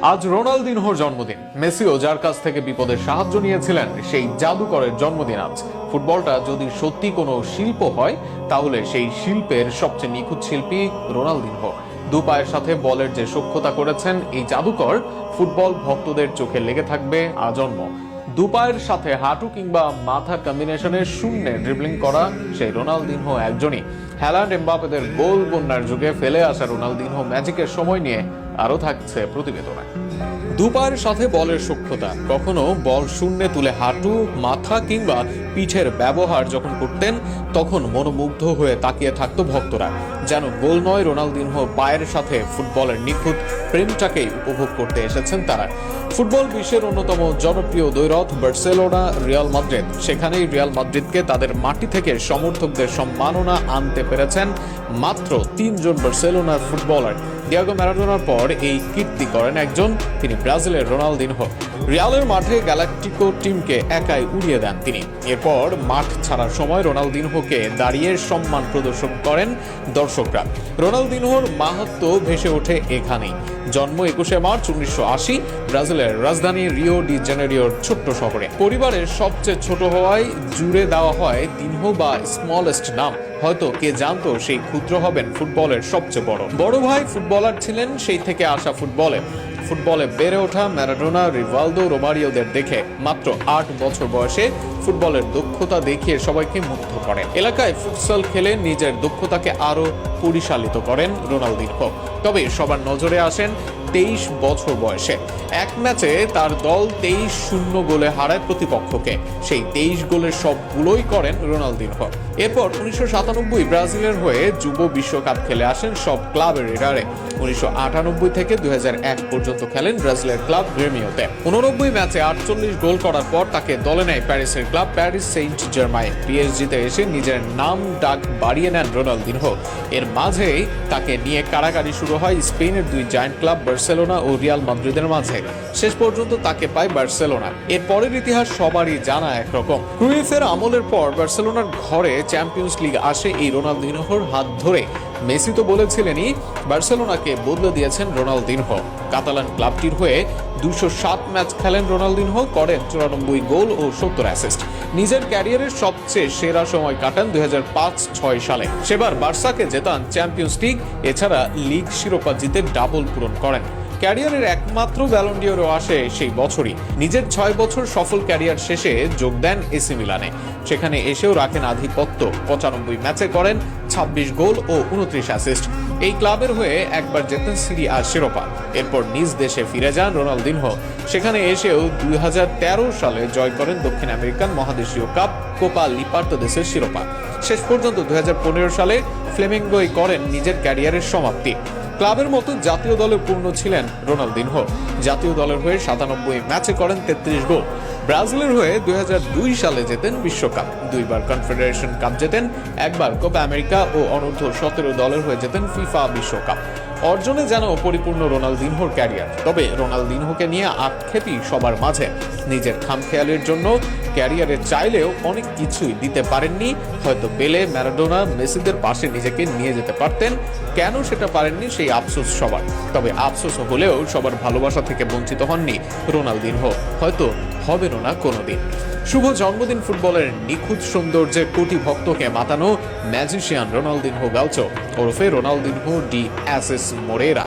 আজ রোনালদিনহোর জন্মদিন। মেসিও যার কাছ থেকে বিপদের সাহায্য নিয়েছিলেন, সেই জাদুকরের জন্মদিন আজ। ফুটবলটা যদি সত্যি কোনো শিল্প হয়, তাহলে সেই শিল্পের সবচেয়ে নিখুঁত শিল্পী রোনালদিনহো। দু পায়ের সাথে বলের যে সক্ষতা করেছেন এই জাদুকর, ফুটবল ভক্তদের চোখে লেগে থাকবে আজন্ম। দু পায়ের সাথে হাঁটু কিংবা মাথার কম্বিনেশনে শূন্যে ড্রিবলিং করা সেই রোনালদিনহো একজনই। হ্যালান্ড এমবাপেদের গোল বন্যার যুগে ফেলে আসা রোনালদিনহো ম্যাজিকের সময় নিয়ে আরো থাকছে প্রতিবেদনে। দু পায়ের সাথে বলের সক্ষতা, কখনো বল শূন্যে তুলে হাঁটু, মাথা কিংবা পিঠের ব্যবহার যখন করতেন, তখন মনোমুগ্ধ হয়ে তাকিয়ে থাকতো ভক্তরা। যেন গোল নয়, রোনালদিনহো পায়ের সাথে ফুটবলের নিখুঁত প্রেমটাকেই উপভোগ করতে এসেছেন তারা। ফুটবল বিশ্বের অন্যতম জনপ্রিয় দ্বৈরথ বার্সেলোনা, রিয়াল মাদ্রিদ। সেখানেই রিয়াল মাদ্রিদকে তাদের মাটি থেকে সমর্থকদের সম্মাননা আনতে পেরেছেন মাত্র 3 জন বার্সেলোনার ফুটবলার। ডিয়েগো ম্যারাডোনার পর এই কীর্তি করেন একজন, তিনি ব্রাজিলের রোনালদিনহো। রিয়ালের মাঠে গ্যালাকটিকো টিমকে একাই উড়িয়ে দেন তিনি। এরপর মাঠ ছাড়ার সময় রোনালদিনহোকে দাঁড়িয়ে সম্মান প্রদর্শন করেন দর্শকরা। রোনালদিনহোর মাহাত্ম্য ভেসে ওঠে এখানেই। জন্ম 21 মার্চ 1980 ব্রাজিলের রাজধানী রিও ডি জেনেরিওর ছোট্ট শহরে। পরিবারের সবচেয়ে ছোট হওয়ায় জুড়ে দেওয়া হয় দিনহো বা স্মলেস্ট নাম। হয়তো কে জানতো সেই ক্ষুদ্র হবেন ফুটবলের সবচেয়ে বড় ভাই ফুটবলার ছিলেন, সেই থেকে আসা ফুটবলে বেড়ে ওঠা ম্যারাডোনা, রিভালদো, রোমারিওদের দেখে মাত্র 8 বছর বয়সে ফুটবলের দক্ষতা দেখিয়ে সবাইকে মুগ্ধ করেন। এলাকায় ফুটসল খেলে নিজের দক্ষতাকে আরো পরিশালিত করেন রোনালদিনহো। তবে সবার নজরে আসেন 23 বছর বয়সে। এক ম্যাচে তার দল 23-0 গোলে হারায় প্রতিপক্ষকে। সেই 23 গোলের সবগুলোই করেন রোনালদিনহো। এরপর 1997 ব্রাজিলের হয়ে যুব বিশ্বকাপ খেলে আসেন সব ক্লাবের রেডারে। 1998 থেকে 2001 পর্যন্ত খেলেন ব্রাজিলের ক্লাব গ্রেমিওতে। 89 ম্যাচে 48 গোল করার পর তাকে দলে নেয় প্যারিসের ক্লাব প্যারিস সেইন্ট জার্মাইন। পিএসজিতে এসে নিজের নাম ডাক বাড়িয়ে নেন রোনালদিনহো। এর মাঝেই তাকে নিয়ে কাড়াকাড়ি শুরু হয় স্পেনের দুই জায়ান্ট ক্লাব বার্সেলোনা ও রিয়াল মাদ্রিদের মাঝে। শেষ পর্যন্ত তাকে পায় বার্সেলোনা। এর পরের ইতিহাস সবারই জানা একরকম। ক্রুইফের আমলের পর বার্সেলোনার ঘরে চ্যাম্পিয়ন্স লিগ আসে এই রোনালদিনহোর হাত ধরে। মেসি তো বলেছিলেনই, বার্সেলোনাকে বদলে দিয়েছেন রোনালদিনহো। কাতালান ক্লাবটির হয়ে 207 ম্যাচ খেলেন রোনালদিনহো, করেন 94 গোল ও 70 অ্যাসিস্ট। নিজের ক্যারিয়ারের সবচেয়ে সেরা সময় কাটান 2005-06 সালে। সেবার বার্সাকে জেতান চ্যাম্পিয়ন্স লিগ, এছাড়া লিগ শিরোপা জিতে ডাবল পূরণ করেন। ক্যারিয়ারের একমাত্র ব্যালন ডিওরও আসে সেই বছরই। নিজের 6 বছর সফল ক্যারিয়ার শেষে যোগ দেন এসি মিলানে। সেখানে এসেও রাখেন আধিপত্য। 95 ম্যাচে করেন 26 গোল ও 29 অ্যাসিস্ট। এই ক্লাবের হয়ে একবার জেতেন সিরি আ শিরোপা। এরপর নিজ দেশে ফিরে যান রোনালদিনহো। সেখানে এসেও 2013 সালে জয় করেন দক্ষিণ আমেরিকান মহাদেশীয় কাপ কোপা লিপার্তাদোসের শিরোপা। শেষ পর্যন্ত 2015 সালে ফ্লেমেঙ্গোয় করেন নিজের ক্যারিয়ারের সমাপ্তি। ক্লাবের মতো জাতীয় দলে পূর্ণ ছিলেন রোনালদিনহো। জাতীয় দলের হয়ে 97 ম্যাচে করেন 33 গোল। ব্রাজিলের হয়ে 2002 সালে জেতেন বিশ্বকাপ, 2 বার কনফেডারেশন কাপ জেতেন, একবার কোপা আমেরিকা ও অনূর্ধ্ব 17 দলের হয়ে জেতেন ফিফা বিশ্বকাপ। অর্জনে যেন পরিপূর্ণ রোনালদিনহোর ক্যারিয়ার। তবে রোনালদিনহোকে নিয়ে আক্ষেপই সবার মাঝে। নিজের খামখেয়ালির জন্য ক্যারিয়ারে চাইলেও অনেক কিছুই দিতে পারেননি। হয়তো পেলে, ম্যারাডোনা, মেসিদের পাশে নিজেকে নিয়ে যেতে পারতেন। কেন সেটা পারেননি সেই আফসোস সবার। তবে আফসোস হলেও সবার ভালোবাসা থেকে বঞ্চিত হননি রোনালদিনহো। হয়তো হবেনও না কোনোদিন। শুভ জন্মদিন ফুটবলের নিখুঁত সৌন্দর্যে কোটি ভক্তকে মাতানো ম্যাজিশিয়ান রোনালদিনহো গাউচো ওরফে রোনালদিনহো ডি অ্যাসেস মোরেরা।